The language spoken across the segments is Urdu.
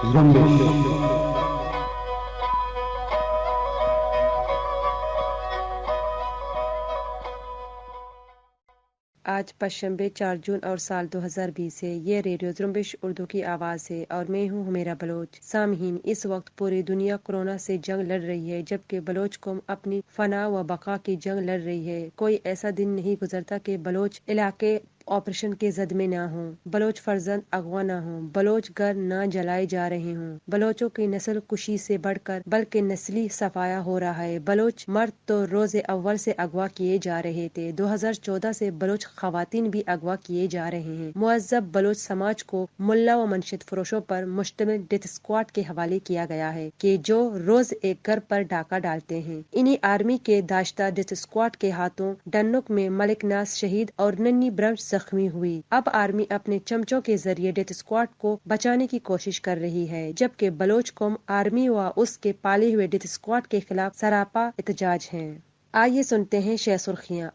زمبش آج پشنبے 4 جون اور سال 2020 ہے۔ یہ ریڈیو زمبش اردو کی آواز ہے اور میں ہوں حمیرہ بلوچ۔ سامعین، اس وقت پوری دنیا کورونا سے جنگ لڑ رہی ہے، جبکہ بلوچ قوم اپنی فنا و بقا کی جنگ لڑ رہی ہے۔ کوئی ایسا دن نہیں گزرتا کہ بلوچ علاقے آپریشن کے زد میں نہ ہوں، بلوچ فرزند اغوا نہ ہوں، بلوچ گھر نہ جلائے جا رہے ہوں۔ بلوچوں کی نسل کشی سے بڑھ کر بلکہ نسلی صفایا ہو رہا ہے۔ بلوچ مرد تو روز اول سے اغوا کیے جا رہے تھے، 2014 سے بلوچ خواتین بھی اغوا کیے جا رہے ہیں۔ مہذب بلوچ سماج کو ملا و منشد فروشوں پر مشتمل ڈیتھ اسکواڈ کے حوالے کیا گیا ہے کہ جو روز ایک گھر پر ڈاکہ ڈالتے ہیں۔ انہی آرمی کے داشتہ ڈیتھ اسکواڈ کے ہاتھوں ڈنک میں ملک ناز شہید اور ننھی برمش زخمی ہوئی۔ اب آرمی اپنے چمچوں کے ذریعے ڈیتھ اسکواڈ کو بچانے کی کوشش کر رہی ہے، جبکہ بلوچ قوم آرمی و اس کے پالے ہوئے ڈیتھ اسکواڈ کے خلاف سراپا احتجاج ہیں۔ آئیے سنتے ہیں شہ سرخیاں۔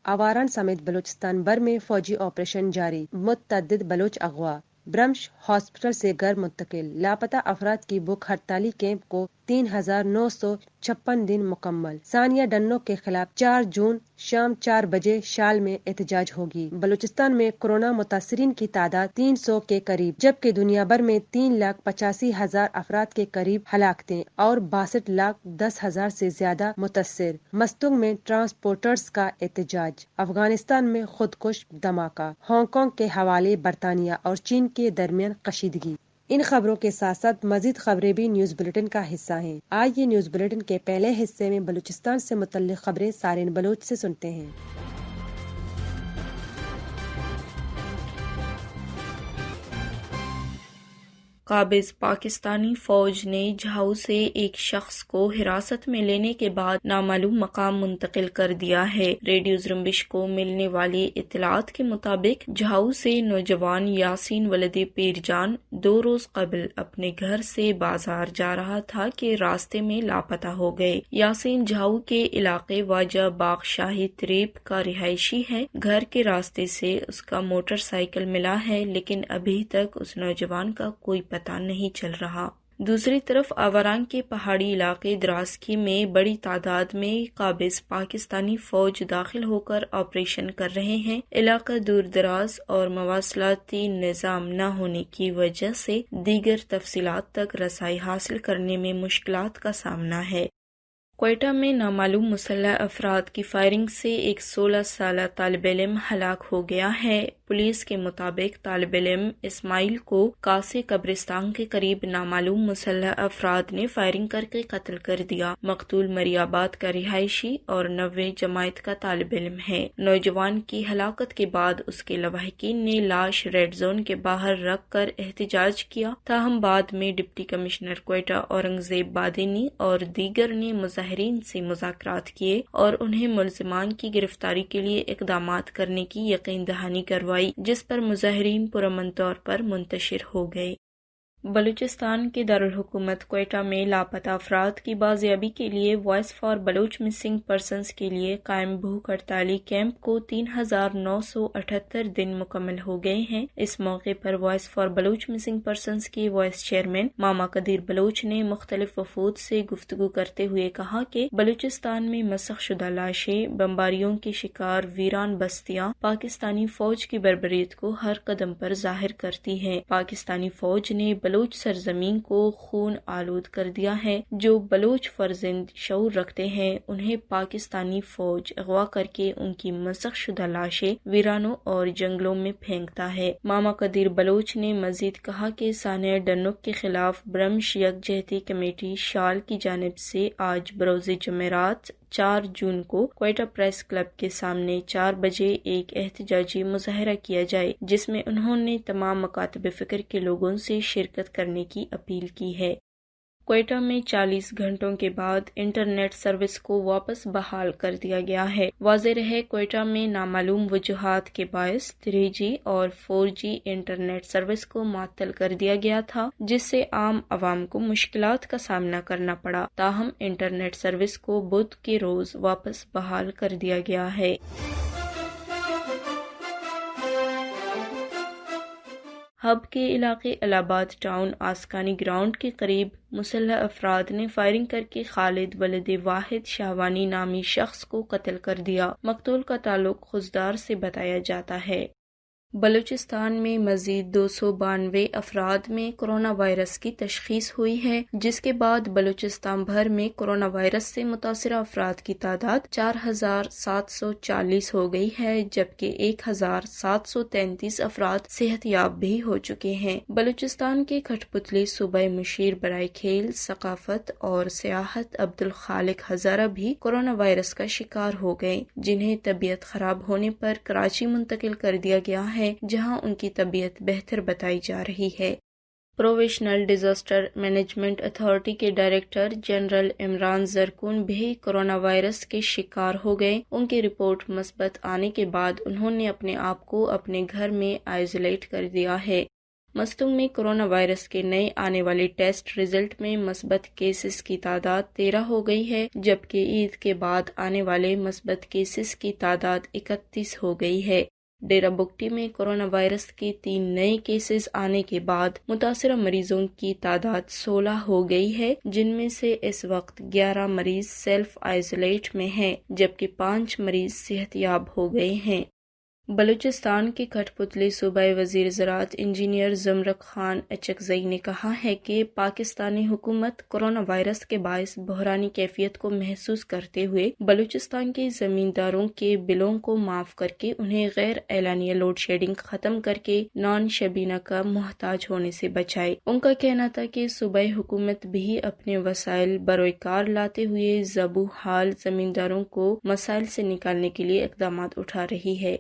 آواران سمیت بلوچستان بھر میں فوجی آپریشن جاری، متعدد بلوچ اغوا، برمش ہاسپٹل سے گھر منتقل۔ لاپتہ افراد کی بھوک ہڑتالی کیمپ کو 3956 دن مکمل۔ ثانیہ ڈنوں کے خلاف 4 جون شام 4 بجے شال میں احتجاج ہوگی۔ بلوچستان میں کورونا متاثرین کی تعداد 300 کے قریب، جبکہ دنیا بھر میں 3,85,000 افراد کے قریب ہلاکتیں اور 62,10,000 سے زیادہ متاثر۔ مستونگ میں ٹرانسپورٹرز کا احتجاج۔ افغانستان میں خودکش دھماکہ۔ ہانگ کانگ کے حوالے برطانیہ اور چین کے درمیان کشیدگی۔ ان خبروں کے ساتھ ساتھ مزید خبریں بھی نیوز بلیٹن کا حصہ ہیں۔ آج یہ نیوز بلیٹن کے پہلے حصے میں بلوچستان سے متعلق خبریں سارین بلوچ سے سنتے ہیں۔ قابض پاکستانی فوج نے جھاؤ سے ایک شخص کو حراست میں لینے کے بعد نامعلوم مقام منتقل کر دیا ہے۔ ریڈیو زمبش کو ملنے والی اطلاعات کے مطابق جھاؤ سے نوجوان یاسین ولد پیرجان 2 روز قبل اپنے گھر سے بازار جا رہا تھا کہ راستے میں لاپتہ ہو گئے۔ یاسین جھاؤ کے علاقے واجہ باغ شاہی تریپ کا رہائشی ہے۔ گھر کے راستے سے اس کا موٹر سائیکل ملا ہے، لیکن ابھی تک اس نوجوان کا کوئی پتہ نہیں چل رہا۔ دوسری طرف آوران کے پہاڑی علاقے دراسکی میں بڑی تعداد میں قابض پاکستانی فوج داخل ہو کر آپریشن کر رہے ہیں۔ علاقہ دور دراز اور مواصلاتی نظام نہ ہونے کی وجہ سے دیگر تفصیلات تک رسائی حاصل کرنے میں مشکلات کا سامنا ہے۔ کوئٹہ میں نامعلوم مسلح افراد کی فائرنگ سے ایک 16 سالہ طالب علم ہلاک ہو گیا ہے۔ پولیس کے مطابق طالب علم اسماعیل کو کاسے قبرستان کے قریب نامعلوم مسلح افراد نے فائرنگ کر کے قتل کر دیا۔ مقتول مری آباد کا رہائشی اور 9ویں جماعت کا طالب علم ہے۔ نوجوان کی ہلاکت کے بعد اس کے لواحقین نے لاش ریڈ زون کے باہر رکھ کر احتجاج کیا، تاہم بعد میں ڈپٹی کمشنر کوئٹہ اورنگزیب بادینی اور دیگر نے مظاہرین سے مذاکرات کیے اور انہیں ملزمان کی گرفتاری کے لیے اقدامات کرنے کی یقین دہانی کروائی، جس پر مظاہرین پرامن طور پر منتشر ہو گئے۔ بلوچستان کے دارالحکومت کوئٹہ میں لاپتہ افراد کی بازیابی کے لیے voice for Baloch missing persons کے لیے قائم بھوک ہڑتالی کیمپ کو 3978 دن مکمل ہو گئے ہیں۔ اس موقع پر voice for Baloch missing persons کے وائس چیئرمین ماما قدیر بلوچ نے مختلف وفود سے گفتگو کرتے ہوئے کہا کہ بلوچستان میں مسخ شدہ لاشیں، بمباریوں کے شکار ویران بستیاں پاکستانی فوج کی بربریت کو ہر قدم پر ظاہر کرتی ہیں۔ پاکستانی فوج نے بلوچ سرزمین کو خون آلود کر دیا ہے۔ جو بلوچ فرزند شعور رکھتے ہیں انہیں پاکستانی فوج اغوا کر کے ان کی مسخ شدہ لاشیں ویرانوں اور جنگلوں میں پھینکتا ہے۔ ماما قدیر بلوچ نے مزید کہا کہ ثانیہ ڈنک کے خلاف برمش یکجہتی کمیٹی شال کی جانب سے آج بروز جمعرات 4 جون کو کوئٹہ پریس کلب کے سامنے 4 بجے ایک احتجاجی مظاہرہ کیا جائے، جس میں انہوں نے تمام مکاتب فکر کے لوگوں سے شرکت کرنے کی اپیل کی ہے۔ کوئٹہ میں 40 گھنٹوں کے بعد انٹرنیٹ سروس کو واپس بحال کر دیا گیا ہے۔ واضح رہے کوئٹہ میں نامعلوم وجوہات کے باعث 3G اور 4G انٹرنیٹ سروس کو معطل کر دیا گیا تھا، جس سے عام عوام کو مشکلات کا سامنا کرنا پڑا۔ تاہم انٹرنیٹ سروس کو بدھ کے روز واپس بحال کر دیا گیا ہے۔ ہب کے علاقے الہ آباد ٹاؤن آسکانی گراؤنڈ کے قریب مسلح افراد نے فائرنگ کر کے خالد ولد واحد شاہوانی نامی شخص کو قتل کر دیا۔ مقتول کا تعلق خضدار سے بتایا جاتا ہے۔ بلوچستان میں مزید 292 افراد میں کرونا وائرس کی تشخیص ہوئی ہے، جس کے بعد بلوچستان بھر میں کرونا وائرس سے متاثرہ افراد کی تعداد 4740 ہو گئی ہے، جبکہ 1733 افراد صحت یاب بھی ہو چکے ہیں۔ بلوچستان کے کھٹ پتلی صوبہ مشیر برائے کھیل، ثقافت اور سیاحت عبدالخالق ہزارہ بھی کرونا وائرس کا شکار ہو گئے، جنہیں طبیعت خراب ہونے پر کراچی منتقل کر دیا گیا ہے، جہاں ان کی طبیعت بہتر بتائی جا رہی ہے۔ پروویشنل ڈیزاسٹر مینجمنٹ اتھارٹی کے ڈائریکٹر جنرل عمران زرکون بھی کرونا وائرس کے شکار ہو گئے۔ ان کی رپورٹ مثبت آنے کے بعد انہوں نے اپنے آپ کو اپنے گھر میں آئسولیٹ کر دیا ہے۔ مستونگ میں کرونا وائرس کے نئے آنے والے ٹیسٹ رزلٹ میں مثبت کیسز کی تعداد 13 ہو گئی ہے، جبکہ عید کے بعد آنے والے مثبت کیسز کی تعداد 31 ہو گئی ہے۔ ڈیرہ بگٹی میں کرونا وائرس کے 3 نئے کیسز آنے کے بعد متاثرہ مریضوں کی تعداد 16 ہو گئی ہے، جن میں سے اس وقت 11 مریض سیلف آئسولیٹ میں ہیں، جبکہ 5 مریض صحت یاب ہو گئے ہیں۔ بلوچستان کے کھٹ پتلی صوبہ وزیر زراعت انجینئر زمرک خان اچکزئی نے کہا ہے کہ پاکستانی حکومت کرونا وائرس کے باعث بحرانی کیفیت کو محسوس کرتے ہوئے بلوچستان کے زمینداروں کے بلوں کو معاف کر کے انہیں غیر اعلانیہ لوڈ شیڈنگ ختم کر کے نان شبینہ کا محتاج ہونے سے بچائے۔ ان کا کہنا تھا کہ صوبائی حکومت بھی اپنے وسائل بروئے کار لاتے ہوئے زبوں حال زمینداروں کو مسائل سے نکالنے کے لیے اقدامات اٹھا رہی ہے۔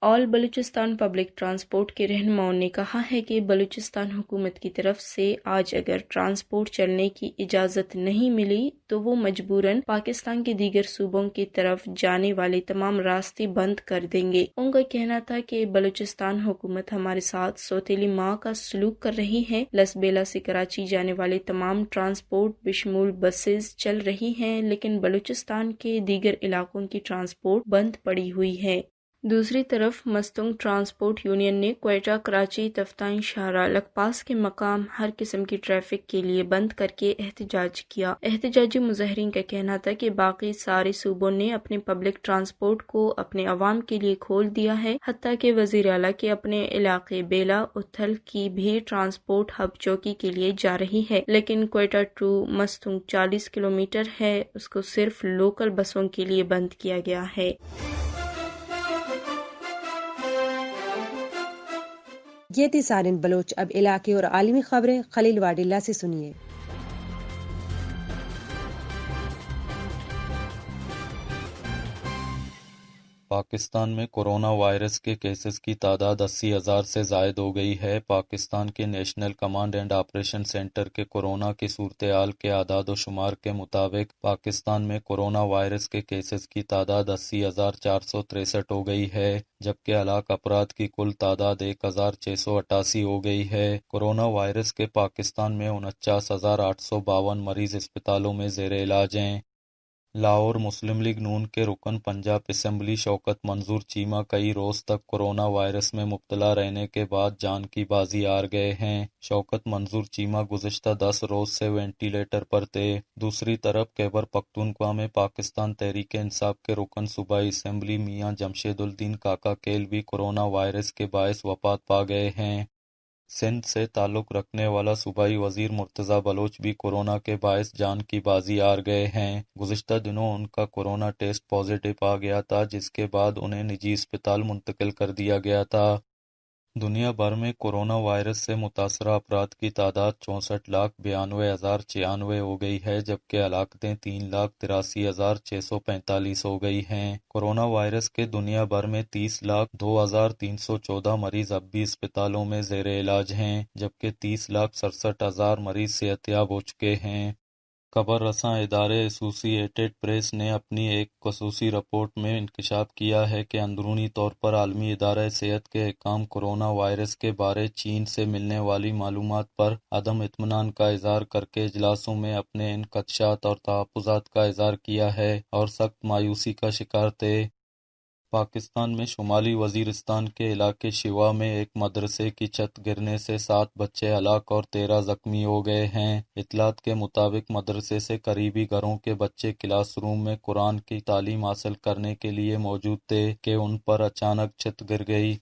آل بلوچستان پبلک ٹرانسپورٹ کے رہنماؤں نے کہا ہے کہ بلوچستان حکومت کی طرف سے آج اگر ٹرانسپورٹ چلنے کی اجازت نہیں ملی تو وہ مجبوراً پاکستان کے دیگر صوبوں کی طرف جانے والے تمام راستے بند کر دیں گے۔ ان کا کہنا تھا کہ بلوچستان حکومت ہمارے ساتھ سوتیلی ماں کا سلوک کر رہی ہے۔ لسبیلا سے کراچی جانے والے تمام ٹرانسپورٹ بشمول بسز چل رہی ہیں، لیکن بلوچستان کے دیگر علاقوں کی ٹرانسپورٹ بند پڑی ہوئی ہے۔ دوسری طرف مستونگ ٹرانسپورٹ یونین نے کوئٹہ کراچی تفتائیں شاہراہ لکپاس کے مقام ہر قسم کی ٹریفک کے لیے بند کر کے احتجاج کیا۔ احتجاجی مظاہرین کا کہنا تھا کہ باقی سارے صوبوں نے اپنے پبلک ٹرانسپورٹ کو اپنے عوام کے لیے کھول دیا ہے، حتیٰ کہ وزیر اعلیٰ کے اپنے علاقے بیلا اتھل کی بھی ٹرانسپورٹ ہب چوکی کے لیے جا رہی ہے، لیکن کوئٹہ ٹو مستونگ 40 کلومیٹر ہے، اس کو صرف لوکل بسوں کے لیے بند کیا گیا ہے۔ یہ تھی سارن بلوچ۔ اب علاقے اور عالمی خبریں خلیل واڈیلا سے سنیے۔ پاکستان میں کورونا وائرس کے کیسز کی تعداد 80,000 سے زائد ہو گئی ہے۔ پاکستان کے national command and operation centre کے کورونا کی صورتحال کے اعداد و شمار کے مطابق پاکستان میں کورونا وائرس کے کیسز کی تعداد 80,463 ہو گئی ہے، جبکہ ہلاک افراد کی کل تعداد 1,688 ہو گئی ہے۔ کورونا وائرس کے پاکستان میں 49,852 مریض اسپتالوں میں زیر علاج ہیں۔ لاہور مسلم لیگ نون کے رکن پنجاب اسمبلی شوکت منظور چیمہ کئی روز تک کورونا وائرس میں مبتلا رہنے کے بعد جان کی بازی ہار گئے ہیں۔ شوکت منظور چیمہ گزشتہ 10 روز سے وینٹی لیٹر پر تھے۔ دوسری طرف خیبر پختونخوا میں پاکستان تحریک انصاف کے رکن صوبائی اسمبلی میاں جمشید الدین کاکا کیل بھی کورونا وائرس کے باعث وفات پا گئے ہیں۔ سندھ سے تعلق رکھنے والا صوبائی وزیر مرتضی بلوچ بھی کورونا کے باعث جان کی بازی ہار گئے ہیں۔ گزشتہ دنوں ان کا کورونا ٹیسٹ پازیٹیو آ گیا تھا، جس کے بعد انہیں نجی اسپتال منتقل کر دیا گیا تھا۔ دنیا بھر میں کورونا وائرس سے متاثرہ افراد کی تعداد 64,92,096 ہو گئی ہے، جبکہ ہلاکتیں 3,83,645 ہو گئی ہیں۔ کورونا وائرس کے دنیا بھر میں 30,02,314 مریض اب بھی اسپتالوں میں زیر علاج ہیں، جبکہ 30,67,000 مریض صحت یاب ہو چکے ہیں۔ خبر رساں ادارے ایسوسی ایٹڈ پریس نے اپنی ایک خصوصی رپورٹ میں انکشاف کیا ہے کہ اندرونی طور پر عالمی ادارہ صحت کے حکام کورونا وائرس کے بارے چین سے ملنے والی معلومات پر عدم اطمینان کا اظہار کرکے اجلاسوں میں اپنے ان خدشات اور تحفظات کا اظہار کیا ہے اور سخت مایوسی کا شکار تھے۔ پاکستان میں شمالی وزیرستان کے علاقے شیوا میں ایک مدرسے کی چھت گرنے سے 7 بچے ہلاک اور 13 زخمی ہو گئے ہیں۔ اطلاعات کے مطابق مدرسے سے قریبی گھروں کے بچے کلاس روم میں قرآن کی تعلیم حاصل کرنے کے لیے موجود تھے کہ ان پر اچانک چھت گر گئی۔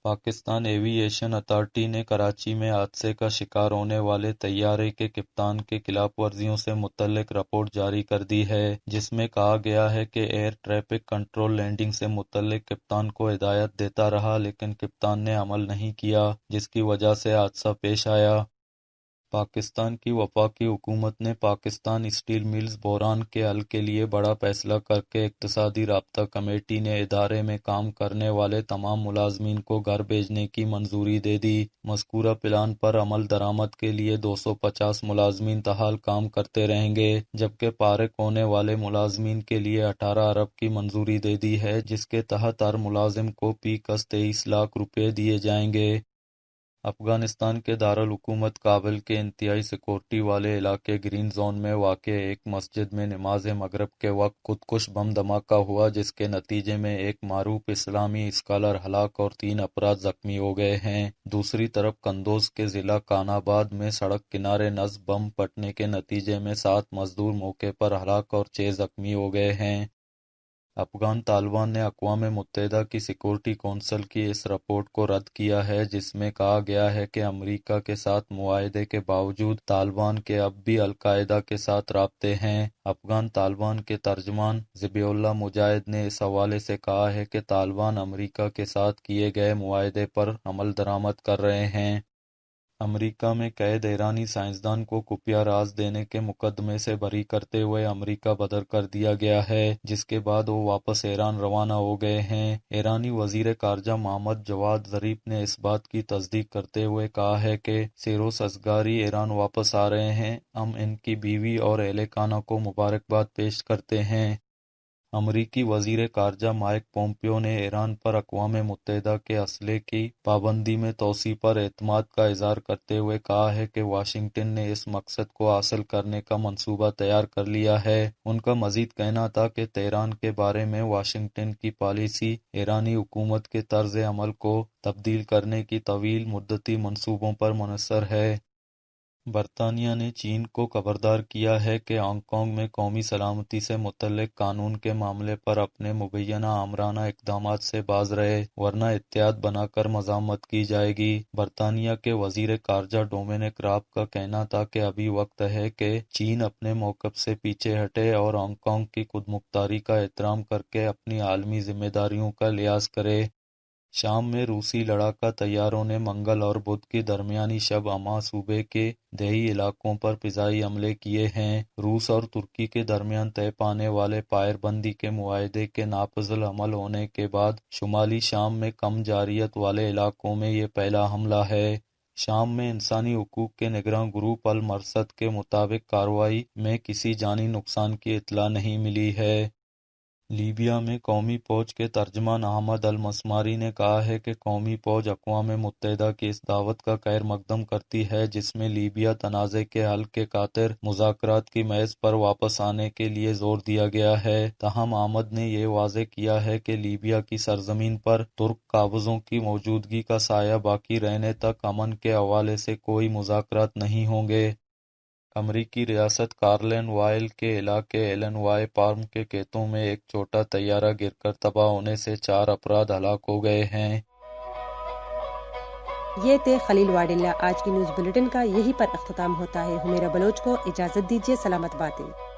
پاکستان ایوی ایشن اتھارٹی نے کراچی میں حادثے کا شکار ہونے والے طیارے کے کپتان کے خلاف ورزیوں سے متعلق رپورٹ جاری کر دی ہے، جس میں کہا گیا ہے کہ ایئر ٹریفک کنٹرول لینڈنگ سے متعلق کپتان کو ہدایت دیتا رہا، لیکن کپتان نے عمل نہیں کیا، جس کی وجہ سے حادثہ پیش آیا۔ پاکستان کی وفاقی حکومت نے پاکستان اسٹیل ملز بحران کے حل کے لیے بڑا فیصلہ کرکے اقتصادی رابطہ کمیٹی نے ادارے میں کام کرنے والے تمام ملازمین کو گھر بھیجنے کی منظوری دے دی۔ مذکورہ پلان پر عمل درآمد کے لیے 250 ملازمین تاحال کام کرتے رہیں گے، جبکہ فارغ ہونے والے ملازمین کے لیے 18 ارب کی منظوری دے دی ہے، جس کے تحت ہر ملازم کو فی کس 23 لاکھ روپے دیے جائیں گے۔ افغانستان کے دارالحکومت کابل کے انتہائی سیکورٹی والے علاقے گرین زون میں واقع ایک مسجد میں نماز مغرب کے وقت خودکش بم دھماکہ ہوا، جس کے نتیجے میں ایک معروف اسلامی اسکالر ہلاک اور 3 افراد زخمی ہو گئے ہیں۔ دوسری طرف قندوز کے ضلع خان آباد میں سڑک کنارے نصب بم پھٹنے کے نتیجے میں 7 مزدور موقع پر ہلاک اور 6 زخمی ہو گئے ہیں۔ افغان طالبان نے اقوام متحدہ کی سیکورٹی کونسل کی اس رپورٹ کو رد کیا ہے، جس میں کہا گیا ہے کہ امریکہ کے ساتھ معاہدے کے باوجود طالبان کے اب بھی القاعدہ کے ساتھ رابطے ہیں۔ افغان طالبان کے ترجمان ذبیح اللہ مجاہد نے اس حوالے سے کہا ہے کہ طالبان امریکہ کے ساتھ کیے گئے معاہدے پر عمل درآمد کر رہے ہیں۔ امریکہ میں قید ایرانی سائنسدان کو خفیہ راز دینے کے مقدمے سے بری کرتے ہوئے امریکہ بدر کر دیا گیا ہے، جس کے بعد وہ واپس ایران روانہ ہو گئے ہیں۔ ایرانی وزیر خارجہ محمد جواد ظریف نے اس بات کی تصدیق کرتے ہوئے کہا ہے کہ سیروس اصغری ایران واپس آ رہے ہیں۔ ہم ان کی بیوی اور اہل خانہ کو مبارکباد پیش کرتے ہیں۔ امریکی وزیر خارجہ مائک پومپیو نے ایران پر اقوام متحدہ کے اسلحے کی پابندی میں توسیع پر اعتماد کا اظہار کرتے ہوئے کہا ہے کہ واشنگٹن نے اس مقصد کو حاصل کرنے کا منصوبہ تیار کر لیا ہے۔ ان کا مزید کہنا تھا کہ تہران کے بارے میں واشنگٹن کی پالیسی ایرانی حکومت کے طرز عمل کو تبدیل کرنے کی طویل مدتی منصوبوں پر منحصر ہے۔ برطانیہ نے چین کو خبردار کیا ہے کہ ہانگ کانگ میں قومی سلامتی سے متعلق قانون کے معاملے پر اپنے مبینہ آمرانہ اقدامات سے باز رہے، ورنہ اتحاد بنا کر مزاحمت کی جائے گی۔ برطانیہ کے وزیر خارجہ ڈومینک راب کا کہنا تھا کہ ابھی وقت ہے کہ چین اپنے موقف سے پیچھے ہٹے اور ہانگ کانگ کی خود مختاری کا احترام کرکے اپنی عالمی ذمہ داریوں کا لحاظ کرے۔ شام میں روسی لڑاکا طیاروں نے منگل اور بدھ کی درمیانی شب ہمہ صوبے کے دیہی علاقوں پر فضائی حملے کیے ہیں۔ روس اور ترکی کے درمیان طے پانے والے فائر بندی کے معاہدے کے نافذ العمل ہونے کے بعد شمالی شام میں کم جارحیت والے علاقوں میں یہ پہلا حملہ ہے۔ شام میں انسانی حقوق کے نگراں گروپ المرصد کے مطابق کارروائی میں کسی جانی نقصان کی اطلاع نہیں ملی ہے۔ لیبیا میں قومی فوج کے ترجمان احمد المسماری نے کہا ہے کہ قومی فوج اقوام متحدہ کی اس دعوت کا خیر مقدم کرتی ہے جس میں لیبیا تنازع کے حل کے خاطر مذاکرات کی میز پر واپس آنے کے لیے زور دیا گیا ہے۔ تاہم احمد نے یہ واضح کیا ہے کہ لیبیا کی سرزمین پر ترک قابضوں کی موجودگی کا سایہ باقی رہنے تک امن کے حوالے سے کوئی مذاکرات نہیں ہوں گے۔ امریکی ریاست کارلین وائل کے علاقے ایلنوائے فارم کے کھیتوں میں ایک چھوٹا طیارہ گر کر تباہ ہونے سے 4 افراد ہلاک ہو گئے ہیں۔ یہ تھے خلیل واڈیلا۔ آج کی نیوز بلیٹن کا یہی پر اختتام ہوتا ہے۔ ہمیرا بلوچ کو اجازت دیجیے۔ سلامت باتیں۔